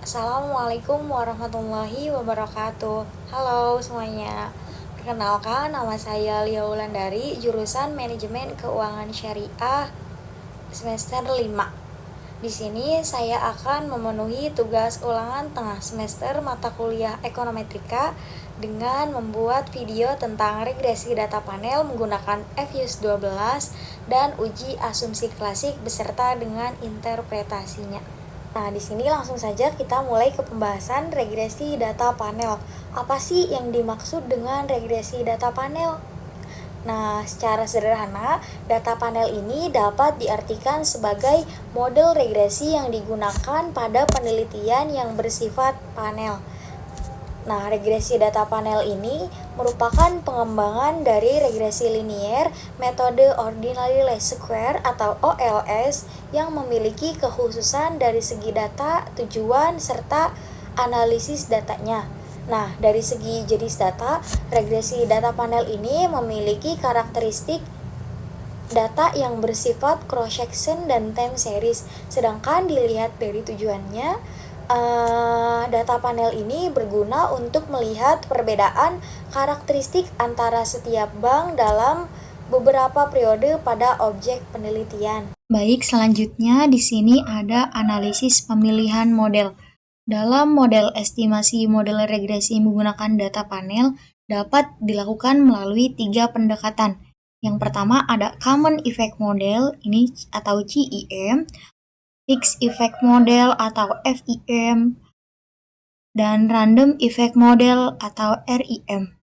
Assalamualaikum warahmatullahi wabarakatuh. Halo semuanya. Perkenalkan, nama saya Lia Wulandari, jurusan Manajemen Keuangan Syariah semester 5. Di sini saya akan memenuhi tugas ulangan tengah semester mata kuliah Ekonometrika dengan membuat video tentang regresi data panel menggunakan FYUS 12 dan uji asumsi klasik beserta dengan interpretasinya. Nah, di sini langsung saja kita mulai ke pembahasan regresi data panel. Apa sih yang dimaksud dengan regresi data panel? Nah, secara sederhana, data panel ini dapat diartikan sebagai model regresi yang digunakan pada penelitian yang bersifat panel. Nah, regresi data panel ini merupakan pengembangan dari regresi linier, metode ordinary least square atau OLS yang memiliki kekhususan dari segi data, tujuan, serta analisis datanya. Nah, dari segi jenis data, regresi data panel ini memiliki karakteristik data yang bersifat cross-section dan time series. Sedangkan dilihat dari tujuannya, data panel ini berguna untuk melihat perbedaan karakteristik antara setiap bank dalam beberapa periode pada objek penelitian. Baik, selanjutnya di sini ada analisis pemilihan model. Dalam model estimasi model regresi menggunakan data panel dapat dilakukan melalui 3 pendekatan. Yang pertama ada Common Effect Model, ini atau CEM, Fixed Effect Model atau FEM, dan Random Effect Model atau REM.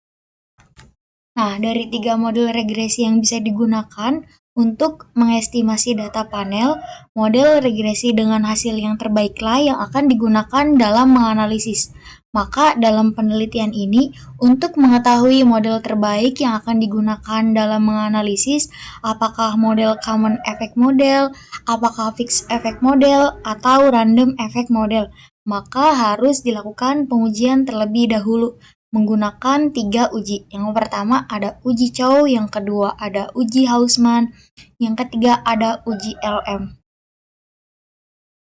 Nah, dari 3 model regresi yang bisa digunakan untuk mengestimasi data panel, model regresi dengan hasil yang terbaiklah yang akan digunakan dalam menganalisis. Maka dalam penelitian ini, untuk mengetahui model terbaik yang akan digunakan dalam menganalisis, apakah model Common Effect Model, apakah Fixed Effect Model, atau Random Effect Model, maka harus dilakukan pengujian terlebih dahulu menggunakan 3 uji. Yang pertama ada uji Chow, yang kedua ada uji Hausman, yang ketiga ada uji LM.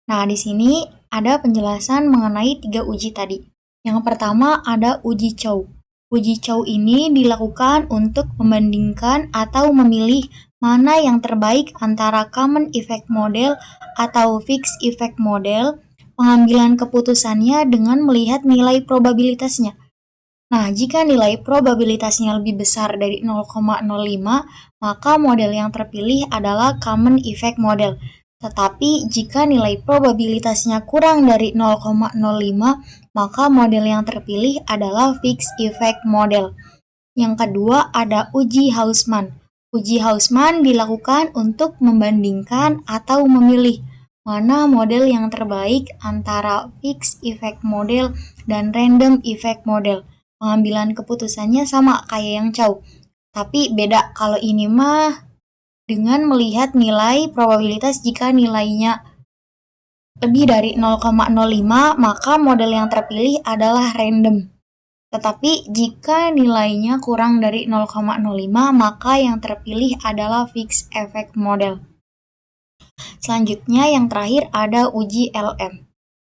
Nah, di sini ada penjelasan mengenai 3 uji tadi. Yang pertama ada uji Chow. Uji Chow ini dilakukan untuk membandingkan atau memilih mana yang terbaik antara Common Effect Model atau Fixed Effect Model. Pengambilan keputusannya dengan melihat nilai probabilitasnya. Nah, jika nilai probabilitasnya lebih besar dari 0,05, maka model yang terpilih adalah Common Effect Model. Tetapi jika nilai probabilitasnya kurang dari 0,05, maka model yang terpilih adalah Fixed Effect Model. Yang kedua ada uji Hausman. Uji Hausman dilakukan untuk membandingkan atau memilih mana model yang terbaik antara Fixed Effect Model dan Random Effect Model. Pengambilan keputusannya sama kayak yang Chow. Tapi beda, kalau ini mah dengan melihat nilai probabilitas. Jika nilainya lebih dari 0,05, maka model yang terpilih adalah random. Tetapi jika nilainya kurang dari 0,05, maka yang terpilih adalah Fixed Effect Model. Selanjutnya yang terakhir ada uji LM.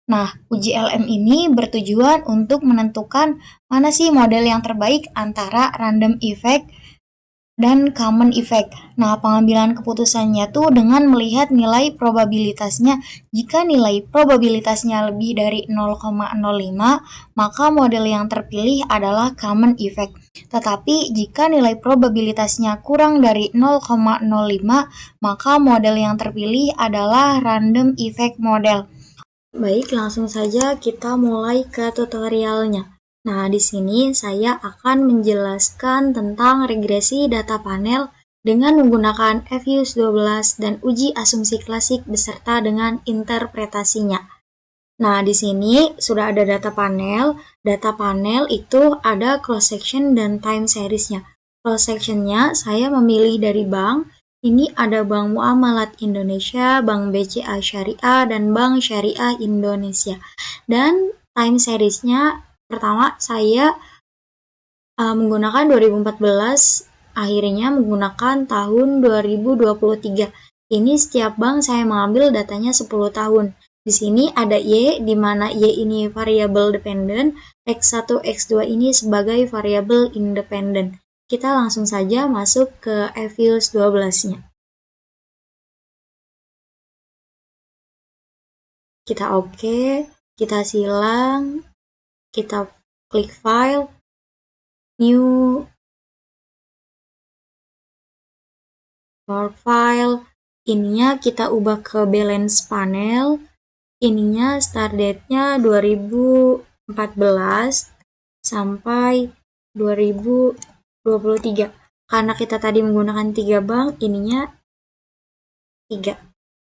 Nah, uji LM ini bertujuan untuk menentukan mana sih model yang terbaik antara random effect dan common effect. Nah, pengambilan keputusannya tuh dengan melihat nilai probabilitasnya. Jika nilai probabilitasnya lebih dari 0,05, maka model yang terpilih adalah common effect. Tetapi jika nilai probabilitasnya kurang dari 0,05, maka model yang terpilih adalah random effect model. Baik, langsung saja kita mulai ke tutorialnya. Nah, di sini saya akan menjelaskan tentang regresi data panel dengan menggunakan FYUS 12 dan uji asumsi klasik beserta dengan interpretasinya. Nah, di sini sudah ada data panel. Data panel itu ada cross section dan time seriesnya. Cross sectionnya saya memilih dari bank. Ini ada Bank Muamalat Indonesia, Bank BCA Syariah, dan Bank Syariah Indonesia. Dan time seriesnya pertama saya menggunakan 2014, akhirnya menggunakan tahun 2023. Ini setiap bank saya mengambil datanya 10 tahun. Di sini ada Y, di mana Y ini variabel dependent, X1, X2 ini sebagai variabel independent. Kita langsung saja masuk ke Evius 12-nya. Kita oke, kita silang, kita klik file, new, work file, ininya kita ubah ke balance panel, ininya start date-nya 2014 sampai 2023. Karena kita tadi menggunakan 3 bank, ininya 3.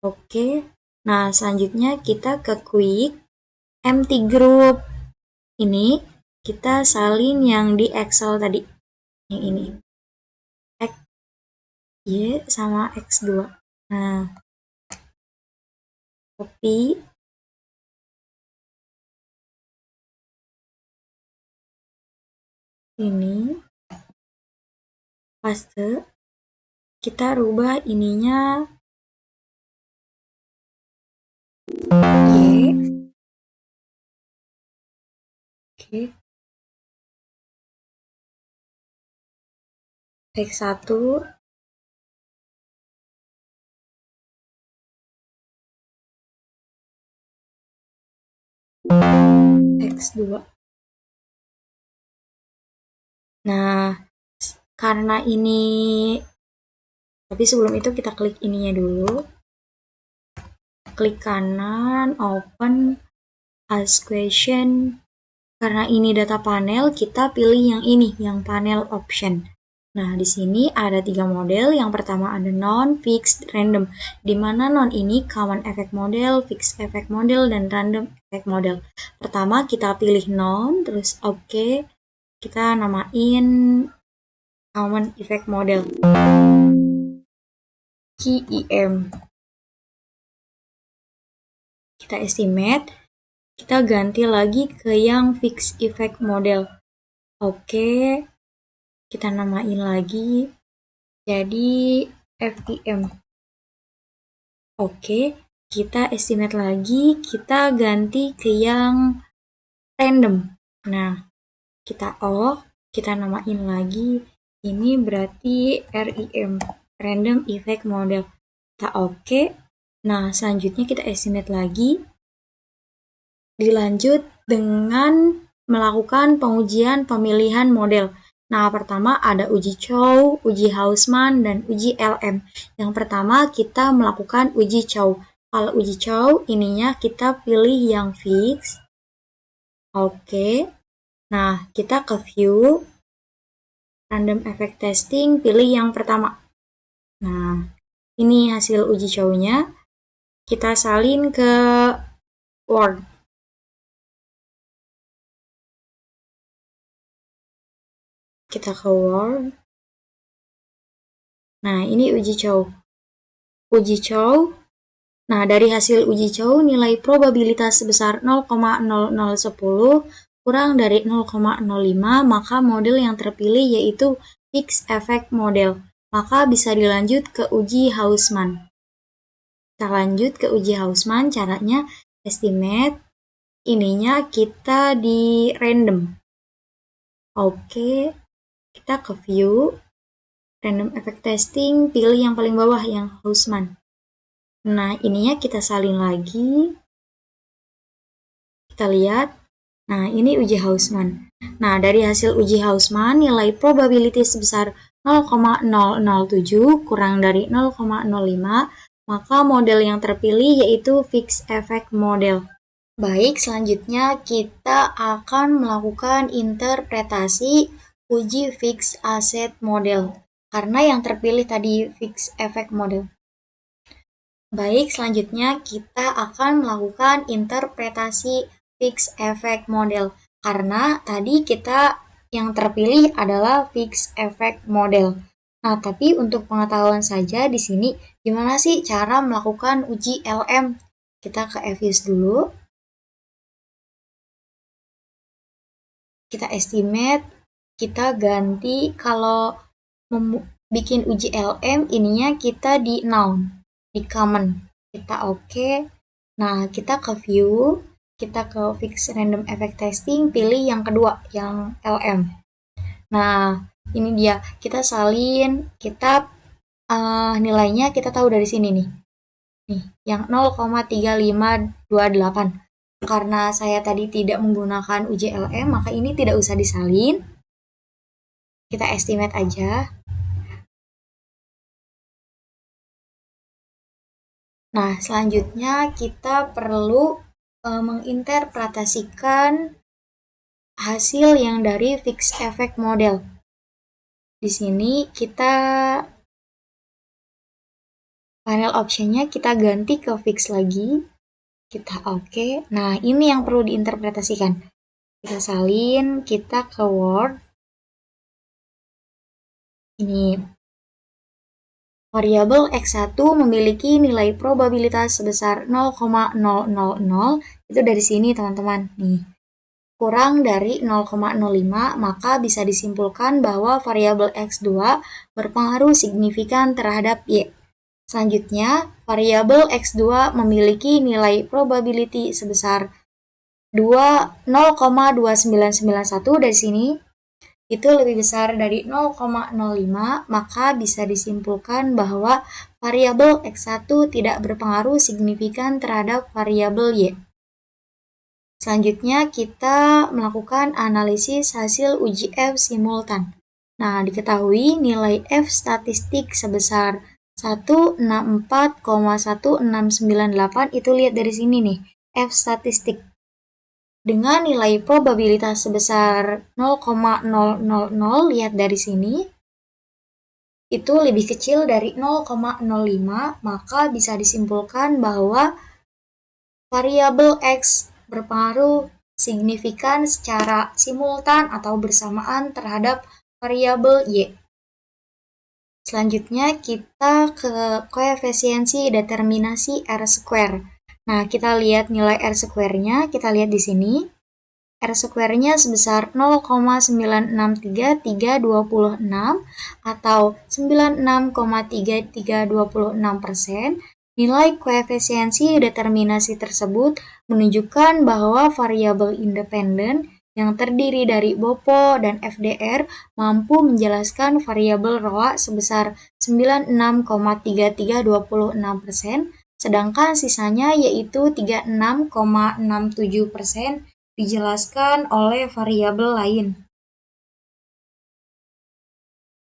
Oke. Nah, selanjutnya kita ke quick empty group. Ini kita salin yang di Excel tadi. Yang ini. X, Y sama X2. Nah, copy. Ini. Paste. Kita rubah ininya Y. Oke. X1. X2. Nah, karena ini, tapi sebelum itu kita klik ininya dulu. Klik kanan, open, ask question. Karena ini data panel, kita pilih yang ini, yang panel option. Nah, di sini ada 3 model. Yang pertama ada non, fixed, random. Di mana non ini common effect model, fixed effect model, dan random effect model. Pertama kita pilih non, terus oke. Kita namain common effect model. KEM. Kita estimate. Kita ganti lagi ke yang fixed effect model. Oke. Kita namain lagi. Jadi FEM. Oke. Kita estimate lagi. Kita ganti ke yang random. Nah, kita off. Kita namain lagi. Ini berarti REM. Random Effect Model. Kita oke. Nah, selanjutnya kita estimate lagi. Dilanjut dengan melakukan pengujian pemilihan model. Nah, pertama ada uji Chow, uji Hausman, dan uji LM. Yang pertama kita melakukan uji Chow. Kalau uji Chow, ininya kita pilih yang fix. Oke. Nah, kita ke view. Random effect testing, pilih yang pertama. Nah, ini hasil uji Chow-nya. Kita salin ke Word. Kita ke Word. Nah, ini uji Chow. Uji Chow. Nah, dari hasil uji Chow, nilai probabilitas sebesar 0,0010 kurang dari 0,05, maka model yang terpilih yaitu fixed effect model. Maka bisa dilanjut ke uji Hausman. Kita lanjut ke uji Hausman, caranya estimate. Ininya kita di random. Oke, kita ke view. Random effect testing, pilih yang paling bawah, yang Hausman. Nah, ininya kita salin lagi. Kita lihat. Nah, ini uji Hausman. Nah, dari hasil uji Hausman, nilai probability sebesar 0,007 kurang dari 0,05, maka model yang terpilih yaitu fixed effect model. Baik, selanjutnya kita akan melakukan interpretasi uji fixed asset model. Karena yang terpilih tadi fixed effect model. Baik, selanjutnya kita akan melakukan interpretasi fixed effect model. Karena tadi kita yang terpilih adalah fixed effect model. Nah, tapi untuk pengetahuan saja di sini, gimana sih cara melakukan uji LM? Kita ke Evius dulu. Kita estimate, kita ganti kalau bikin uji LM, ininya kita di noun. Di common, kita oke. Nah, kita ke view, kita ke fix random effect testing, pilih yang kedua, yang LM. Nah, ini dia, kita salin, kita nilainya kita tahu dari sini nih. Nih, yang 0,3528. Karena saya tadi tidak menggunakan UJLM, maka ini tidak usah disalin. Kita estimate aja. Nah, selanjutnya kita perlu menginterpretasikan hasil yang dari fixed effect model. Di sini kita panel optionnya kita ganti ke fix lagi. Kita oke. Nah, ini yang perlu diinterpretasikan. Kita salin, kita ke Word. Ini variabel X1 memiliki nilai probabilitas sebesar 0,000. Itu dari sini, teman-teman. Nih. Kurang dari 0,05, maka bisa disimpulkan bahwa variabel X2 berpengaruh signifikan terhadap Y. Selanjutnya, variabel X2 memiliki nilai probability sebesar 0,2991 dari sini. Itu lebih besar dari 0,05, maka bisa disimpulkan bahwa variabel X1 tidak berpengaruh signifikan terhadap variabel Y. Selanjutnya, kita melakukan analisis hasil uji F simultan. Nah, diketahui nilai F statistik sebesar 164,1698 itu lihat dari sini nih, F statistik. Dengan nilai probabilitas sebesar 0,000, lihat dari sini, itu lebih kecil dari 0,05, maka bisa disimpulkan bahwa variabel X berpengaruh signifikan secara simultan atau bersamaan terhadap variabel Y. Selanjutnya kita ke koefisiensi determinasi R-square. Nah, kita lihat nilai R-square-nya, kita lihat di sini. R-square-nya sebesar 0,963326 atau 96,3326%. Nilai koefisiensi determinasi tersebut menunjukkan bahwa variabel independen yang terdiri dari BOPO dan FDR mampu menjelaskan variabel ROA sebesar 96,3326%, sedangkan sisanya yaitu 36,67% dijelaskan oleh variabel lain.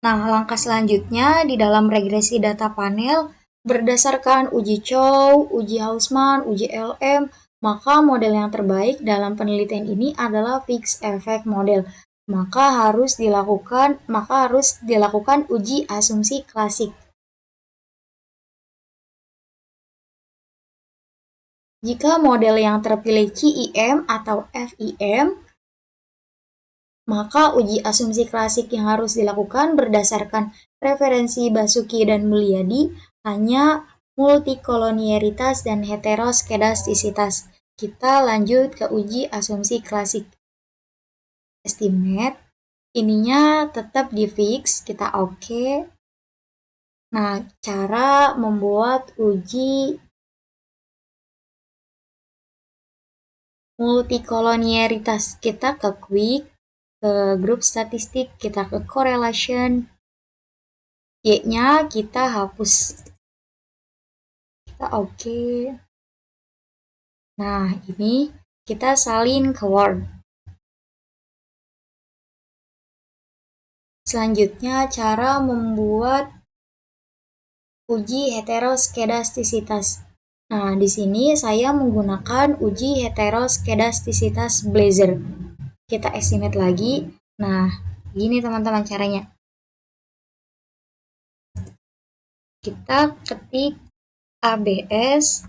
Nah, langkah selanjutnya di dalam regresi data panel, berdasarkan uji Chow, uji Hausman, uji LM, maka model yang terbaik dalam penelitian ini adalah fixed effect model. Maka harus dilakukan uji asumsi klasik. Jika model yang terpilih CIM atau FIM, maka uji asumsi klasik yang harus dilakukan berdasarkan referensi Basuki dan Mulyadi hanya multikolonialitas dan heteroskedastisitas. Kita lanjut ke uji asumsi klasik. Estimate, ininya tetap di fix, kita oke. Nah, cara membuat uji multikolonialitas, kita ke quick, ke grup statistik, kita ke correlation, Y-nya kita hapus. Kita oke. Nah, ini kita salin ke Word. Selanjutnya, cara membuat uji heteroskedastisitas. Nah, di sini saya menggunakan uji heteroskedastisitas Blazer. Kita estimate lagi. Nah, gini teman-teman caranya. Kita ketik ABS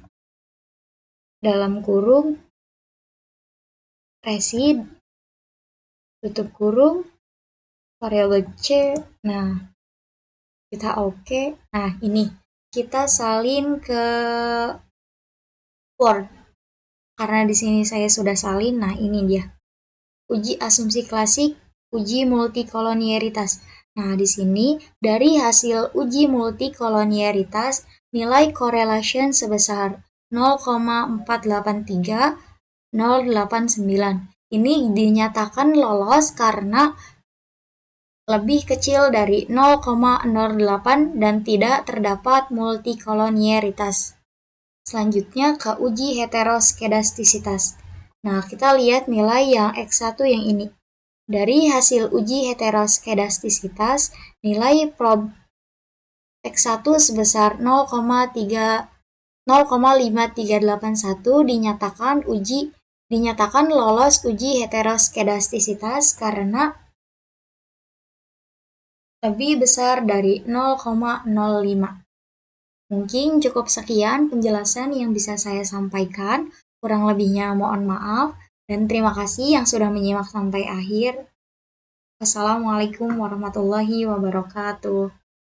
dalam kurung resid tutup kurung variabel C. Nah, kita oke. Nah, ini kita salin ke Word. Karena di sini saya sudah salin, nah ini dia. Uji asumsi klasik, uji multikolonialitas. Nah, di sini dari hasil uji multikolonialitas, nilai correlation sebesar 0,483089. Ini dinyatakan lolos karena lebih kecil dari 0,08 dan tidak terdapat multikolonialitas. Selanjutnya ke uji heteroskedastisitas. Nah, kita lihat nilai yang X1 yang ini. Dari hasil uji heteroskedastisitas, nilai prob X1 sebesar 0,5381 dinyatakan lolos uji heteroskedastisitas karena lebih besar dari 0,05. Mungkin cukup sekian penjelasan yang bisa saya sampaikan. Kurang lebihnya mohon maaf. Dan terima kasih yang sudah menyimak sampai akhir. Wassalamualaikum warahmatullahi wabarakatuh.